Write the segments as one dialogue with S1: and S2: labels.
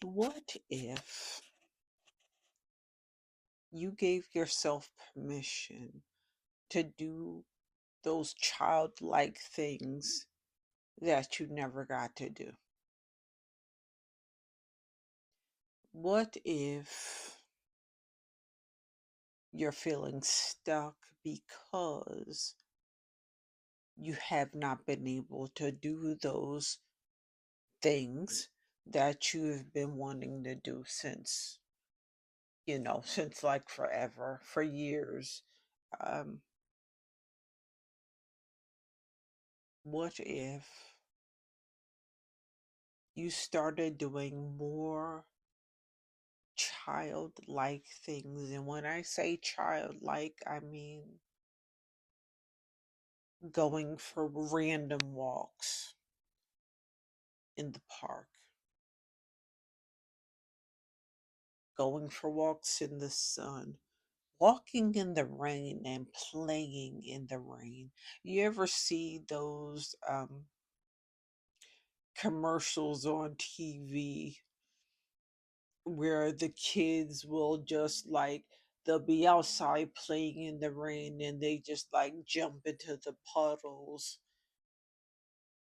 S1: What if you gave yourself permission to do those childlike things that you never got to do? What if you're feeling stuck because you have not been able to do those things that you've been wanting to do since, since like forever, for years? Um, what if you started doing more childlike things? And when I say childlike, I mean going for random walks in the park, going for walks in the sun, walking in the rain and playing in the rain. You ever see those commercials on TV where the kids will just like they'll be outside playing in the rain and they just like jump into the puddles,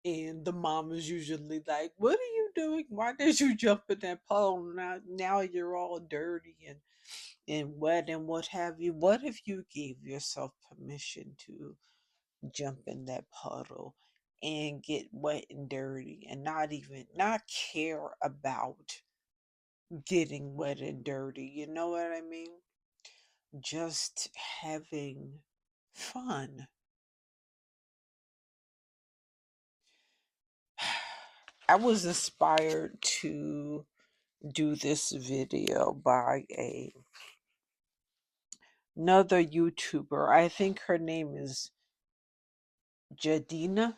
S1: and the mom is usually like, "What are you doing? Why did you jump in that puddle? Now you're all dirty and wet and what have you." What if you gave yourself permission to jump in that puddle and get wet and dirty and not care about getting wet and dirty? You know what I mean? Just having fun. I was inspired to do this video by another YouTuber. I think her name is Jadina.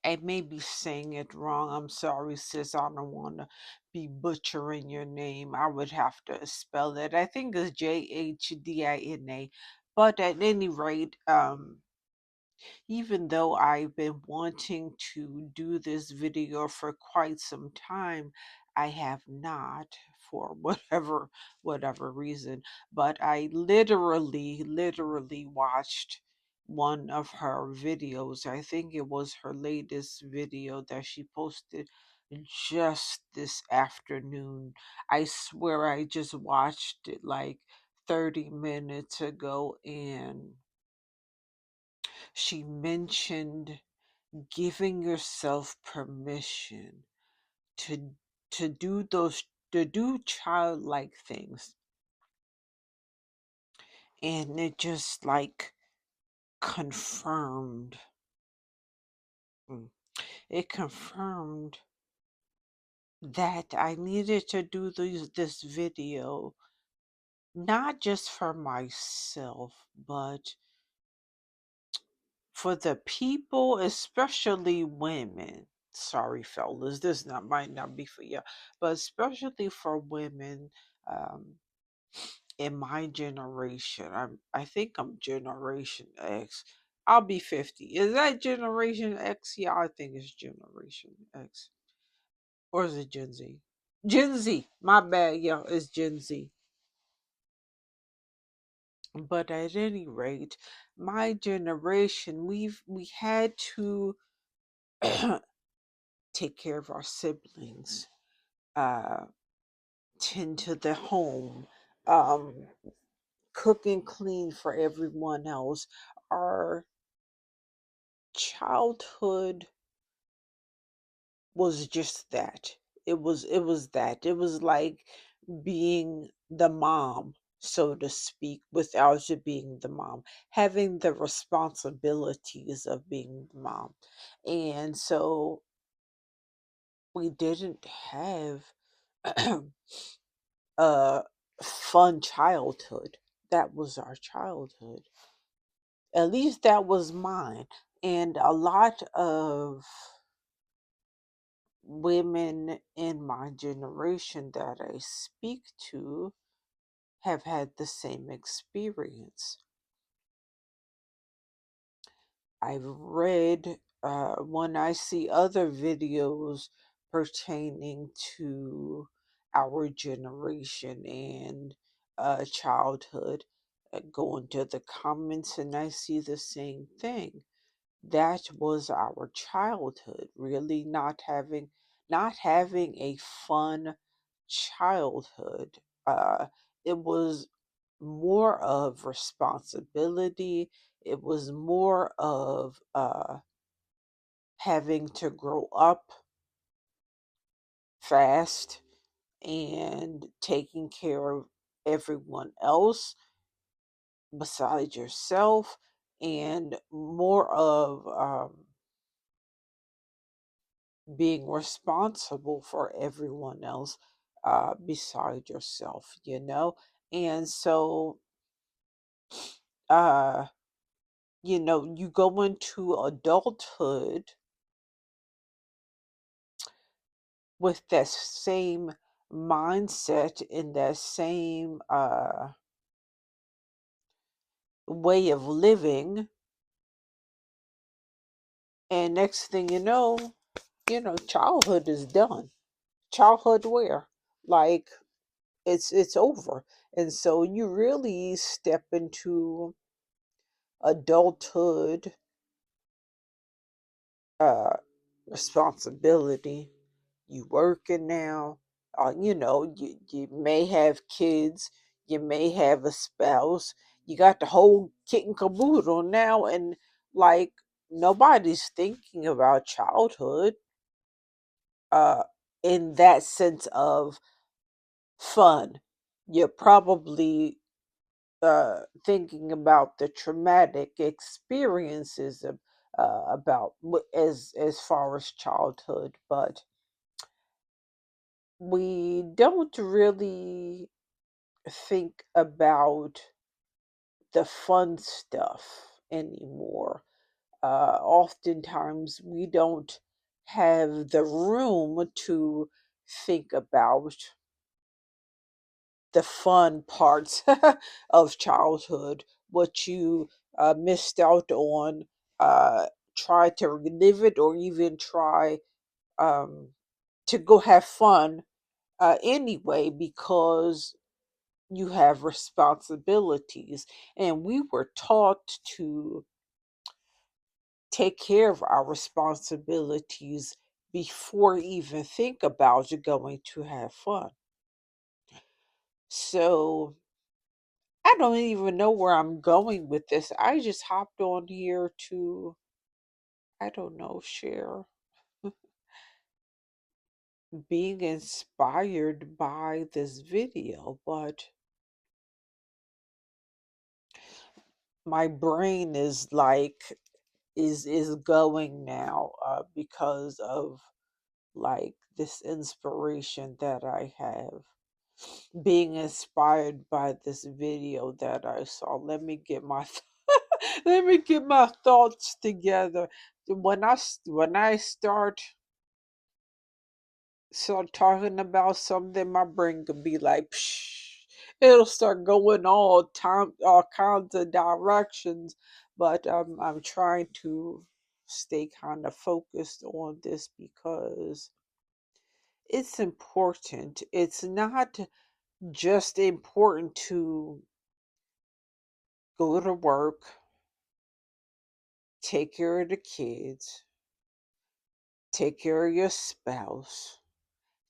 S1: I may be saying it wrong. I'm sorry, sis. I don't want to be butchering your name. I would have to spell it. I think it's Jahdina. But at any rate, even though I've been wanting to do this video for quite some time, I have not, for whatever reason. But I literally watched one of her videos. I think it was her latest video that she posted just this afternoon. I swear I just watched it like 30 minutes ago, and she mentioned giving yourself permission to to do childlike things, and it just like confirmed mm, it confirmed that I needed to do this video, not just for myself, but for the people, especially women. Sorry, fellas, this not might not be for you, but especially for women um, in my generation. I think I'm Generation X. I'll be 50. Is that Generation X? Yeah, I think it's Generation X. Or is it Gen Z? Gen Z. My bad, yeah, it's Gen Z. But at any rate, my generation, we had to take care of our siblings, uh, tend to the home, um, cook and clean for everyone else. Our childhood was just that. It was that. It was like being the mom, so to speak, without you being the mom, having the responsibilities of being the mom. And so we didn't have a fun childhood. That was our childhood. At least that was mine. And a lot of women in my generation that I speak to have had the same experience. I've read, when I see other videos pertaining to our generation and childhood. Go into the comments and I see the same thing. That was our childhood, really not having a fun childhood. It was more of responsibility. It was more of having to grow up fast and taking care of everyone else besides yourself, and more of being responsible for everyone else beside yourself. And so, uh, you go into adulthood with that same mindset and that same way of living, and next thing childhood is done. Childhood where? Like it's over. And so you really step into adulthood uh responsibility. You working now. You may have kids, you may have a spouse, you got the whole kit and caboodle now, and like nobody's thinking about childhood uh in that sense of fun. You're probably thinking about the traumatic experiences about as far as childhood, but we don't really think about the fun stuff anymore. Oftentimes, we don't have the room to think about the fun parts of childhood, what you missed out on. Uh, Try to relive it, or even try um, to go have fun anyway, because you have responsibilities. And we were taught to take care of our responsibilities before even think about going to have fun. So I don't even know where I'm going with this. I just hopped on here to, I don't know, share being inspired by this video, but my brain is like is going now because of like this inspiration that I have, being inspired by this video that I saw. Let me get my let me get my thoughts together. When I start talking about something, my brain could be like, psh, it'll start going all kinds of directions. But I'm trying to stay kind of focused on this because it's important. It's not just important to go to work, take care of the kids, take care of your spouse,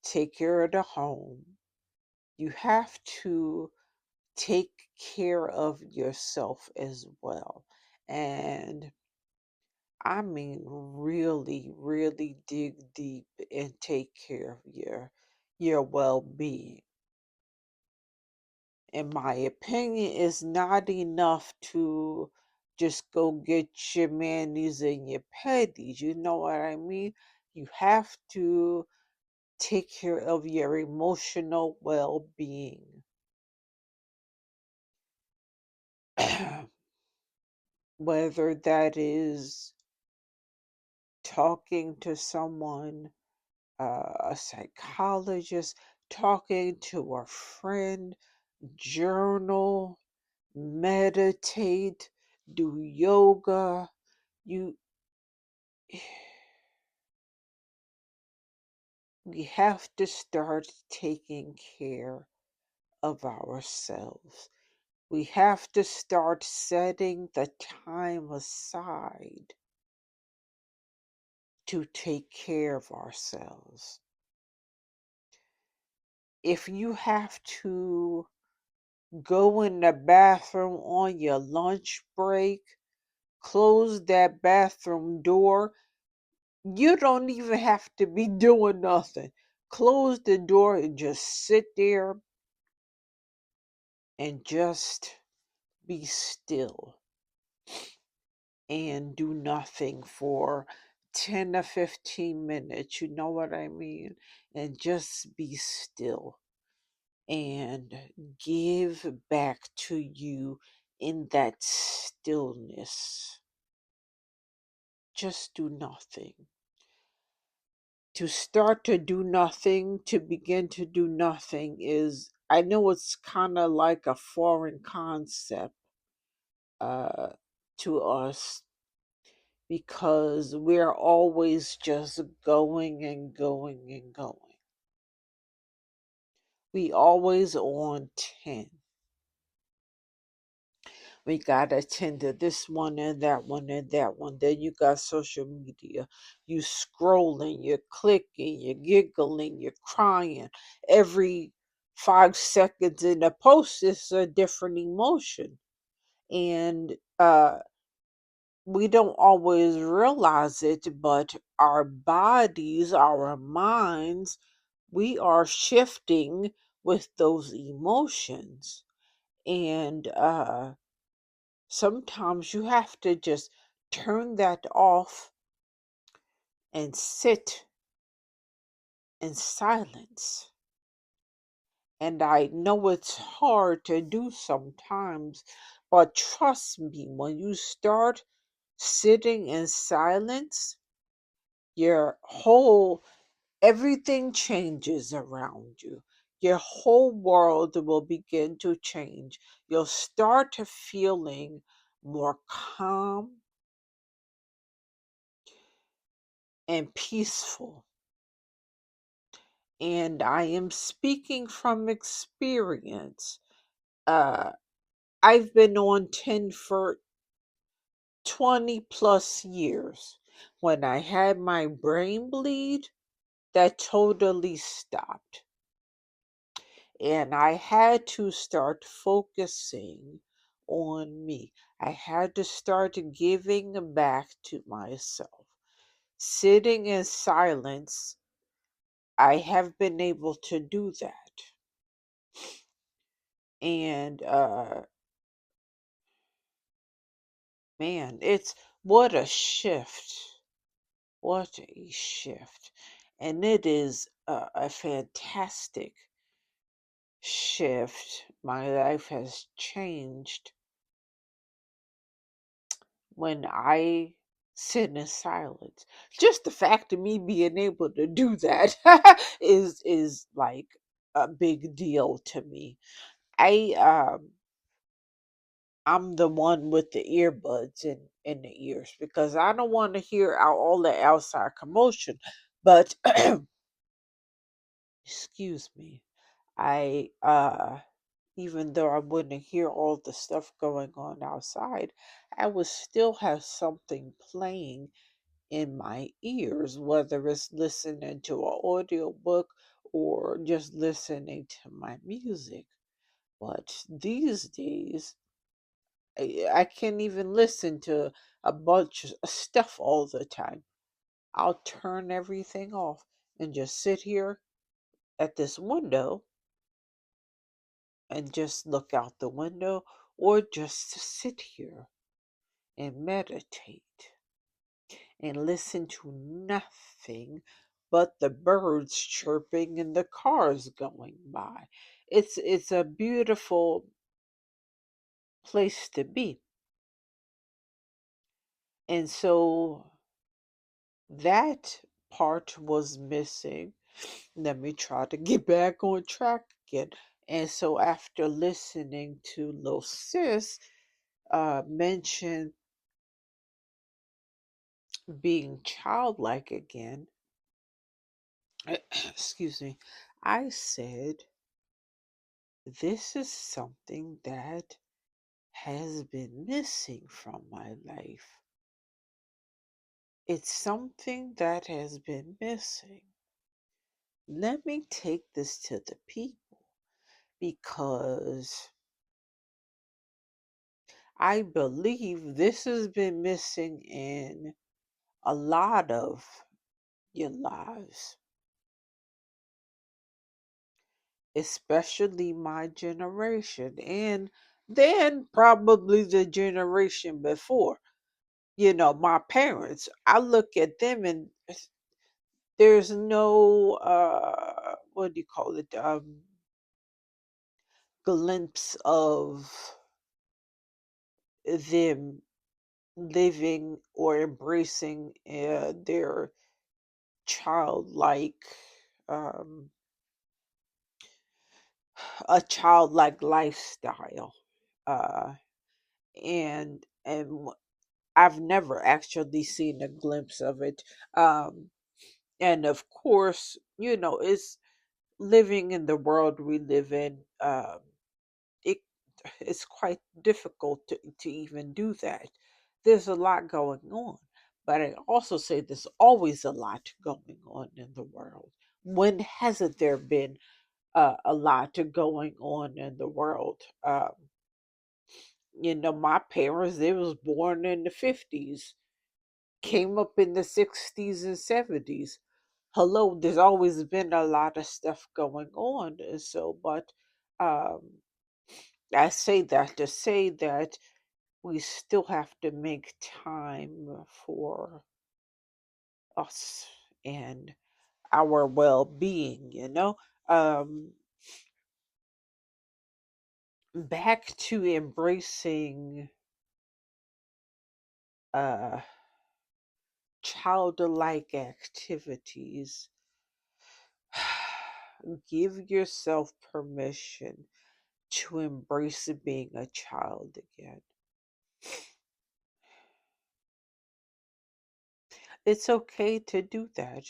S1: take care of the home. You have to take care of yourself as well. And I mean, really, really dig deep and take care of your well-being. In my opinion, is not enough to just go get your manis and your petties. You know what I mean? You have to take care of your emotional well being. Whether that is talking to someone, a psychologist, talking to a friend, journal, meditate, do yoga. You We have to start taking care of ourselves. We have to start setting the time aside to take care of ourselves. If you have to go in the bathroom on your lunch break, close that bathroom door. You don't even have to be doing nothing. Close the door and just sit there and just be still and do nothing for 10 or 15 minutes. You know what I mean? And just be still and give back to you in that stillness. Just do nothing. To start to do nothing, to begin to do nothing is, I know it's kind of like a foreign concept uh, to us because we're always just going and going and going. We always on 10. We got to attend to this one and that one and that one. Then you got social media. You scrolling, you're clicking, you're giggling, you're crying. Every 5 seconds in a post is a different emotion. And we don't always realize it, but our bodies, our minds, we are shifting with those emotions. And sometimes you have to just turn that off and sit in silence. And I know it's hard to do sometimes, but trust me, when you start sitting in silence, your whole everything changes around you. Your whole world will begin to change. You'll start to feeling more calm and peaceful. And I am speaking from experience. Uh, I've been on 10 for 20 plus years. When I had my brain bleed, that totally stopped. And I had to start focusing on me. I had to start giving back to myself. Sitting in silence, I have been able to do that. And man, it's what a shift. What a shift. And it is a fantastic shift. My life has changed when I sit in silence. Just the fact of me being able to do that is like a big deal to me. I I'm the one with the earbuds in the ears because I don't want to hear all the outside commotion. But excuse me, I even though I wouldn't hear all the stuff going on outside, I would still have something playing in my ears, whether it's listening to an audio book or just listening to my music. But these days, I can't even listen to a bunch of stuff all the time. I'll turn everything off and just sit here at this window and just look out the window or just to sit here and meditate and listen to nothing but the birds chirping and the cars going by. It's a beautiful place to be. And so that part was missing. Let me try to get back on track again. And so after listening to Lil Sis mention being childlike again, Excuse me. I said, this is something that has been missing from my life. It's something that has been missing. Let me take this to the people because I believe this has been missing in a lot of your lives, especially my generation, and then probably the generation before. My parents, I look at them and there's no, what do you call it, glimpse of them living or embracing their childlike um, a childlike lifestyle, uh, and I've never actually seen a glimpse of it. Um, and of course, it's living in the world we live in. It it's quite difficult to even do that. There's a lot going on, but I also say there's always a lot going on in the world. When hasn't there been a lot going on in the world? My parents, they was born in the 50s, came up in the 60s and 70s. Hello, there's always been a lot of stuff going on. And so, but um, I say that to say that we still have to make time for us and our well-being. um Back to embracing uh childlike activities. Give yourself permission to embrace being a child again. It's okay to do that.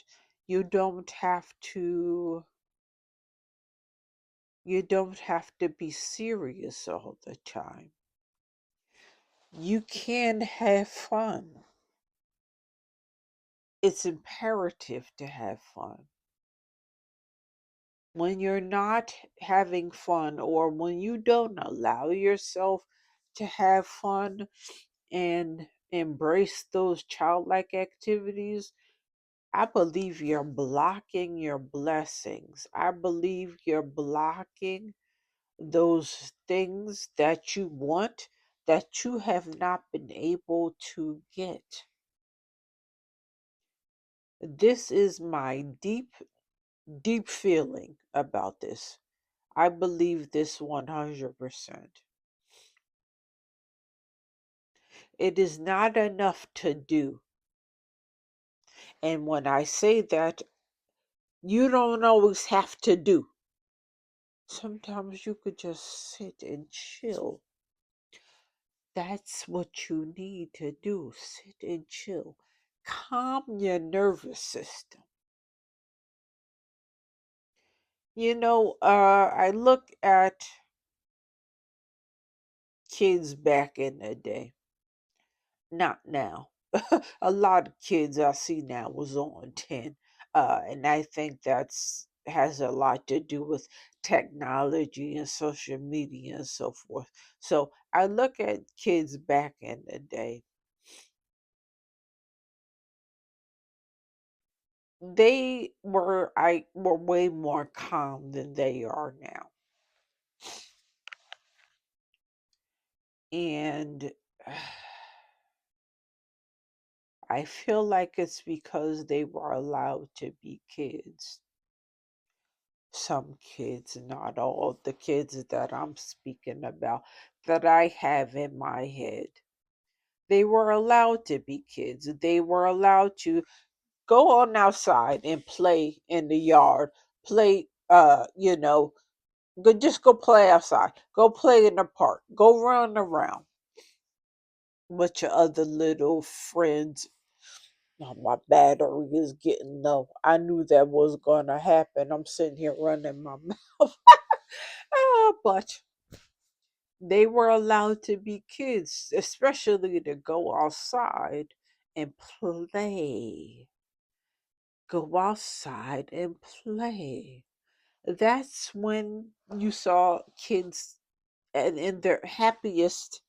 S1: You don't have to you don't have to be serious all the time. You can have fun. It's imperative to have fun. When you're not having fun or when you don't allow yourself to have fun and embrace those childlike activities, I believe you're blocking your blessings. I believe you're blocking those things that you want that you have not been able to get. This is my deep, deep feeling about this. I believe this 100%. It is not enough to do. And when I say that, you don't always have to do. Sometimes you could just sit and chill. That's what you need to do. Sit and chill. Calm your nervous system. I look at kids back in the day. Not now. A lot of kids I see now was on 10. And I think that's has a lot to do with technology and social media and so forth. So I look at kids back in the day. They were way more calm than they are now. And I feel like it's because they were allowed to be kids. Some kids, not all the kids that I'm speaking about, that I have in my head. They were allowed to be kids. They were allowed to go on outside and play in the yard, play, just go play outside, go play in the park, go run around with your other little friends Oh, my battery is getting low. I knew that was gonna happen. I'm sitting here running my mouth. But they were allowed to be kids, especially to go outside and play. Go outside and play. That's when you saw kids in their happiest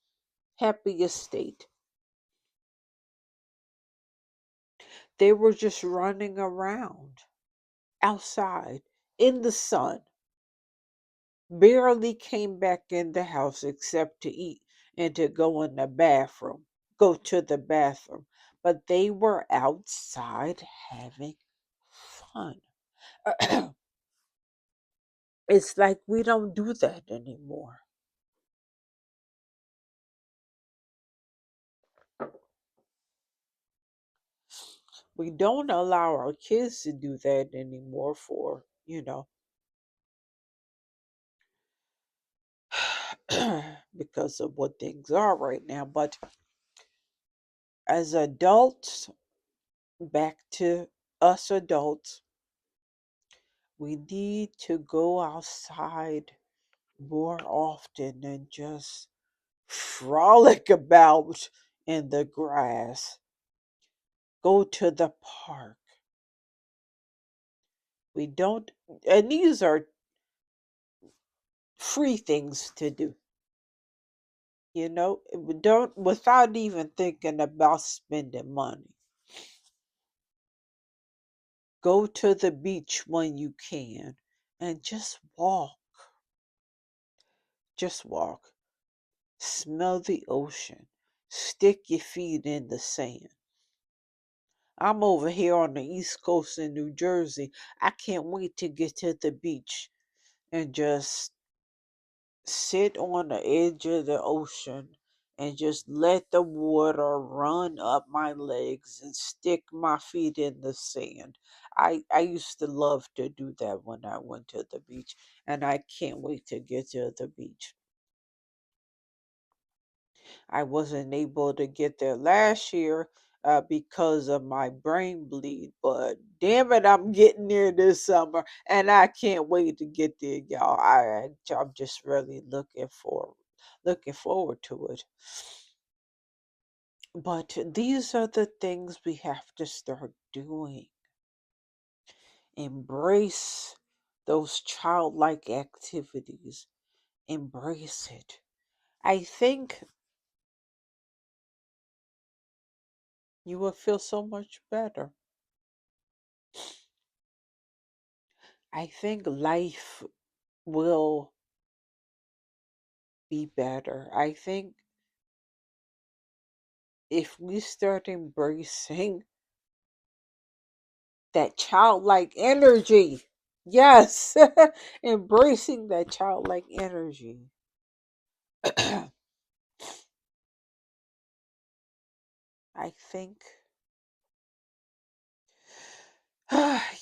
S1: state. They were just running around outside in the sun, barely came back in the house except to eat and to go to the bathroom. But they were outside having fun. It's like we don't do that anymore. We don't allow our kids to do that anymore for, because of what things are right now. But as adults, back to us adults, we need to go outside more often and just frolic about in the grass. Go to the park. We don't, and these are free things to do, don't without even thinking about spending money. Go to the beach when you can and just walk. Just walk. Smell the ocean. Stick your feet in the sand. I'm over here on the East Coast in New Jersey. I can't wait to get to the beach and just sit on the edge of the ocean and just let the water run up my legs and stick my feet in the sand. I used to love to do that when I went to the beach, and I can't wait to get to the beach. I wasn't able to get there last year because of my brain bleed, but damn it, I'm getting there this summer, and I can't wait to get there, y'all. I'm just really looking forward to it. But these are the things we have to start doing. Embrace those childlike activities. Embrace it. I think you will feel so much better. I think life will be better. I think if we start embracing that childlike energy, yes, embracing that childlike energy, I think,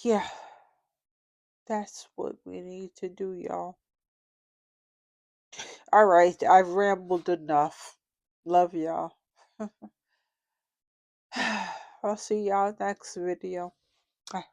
S1: yeah, that's what we need to do, y'all. All right, I've rambled enough. Love y'all. I'll see y'all next video. Bye.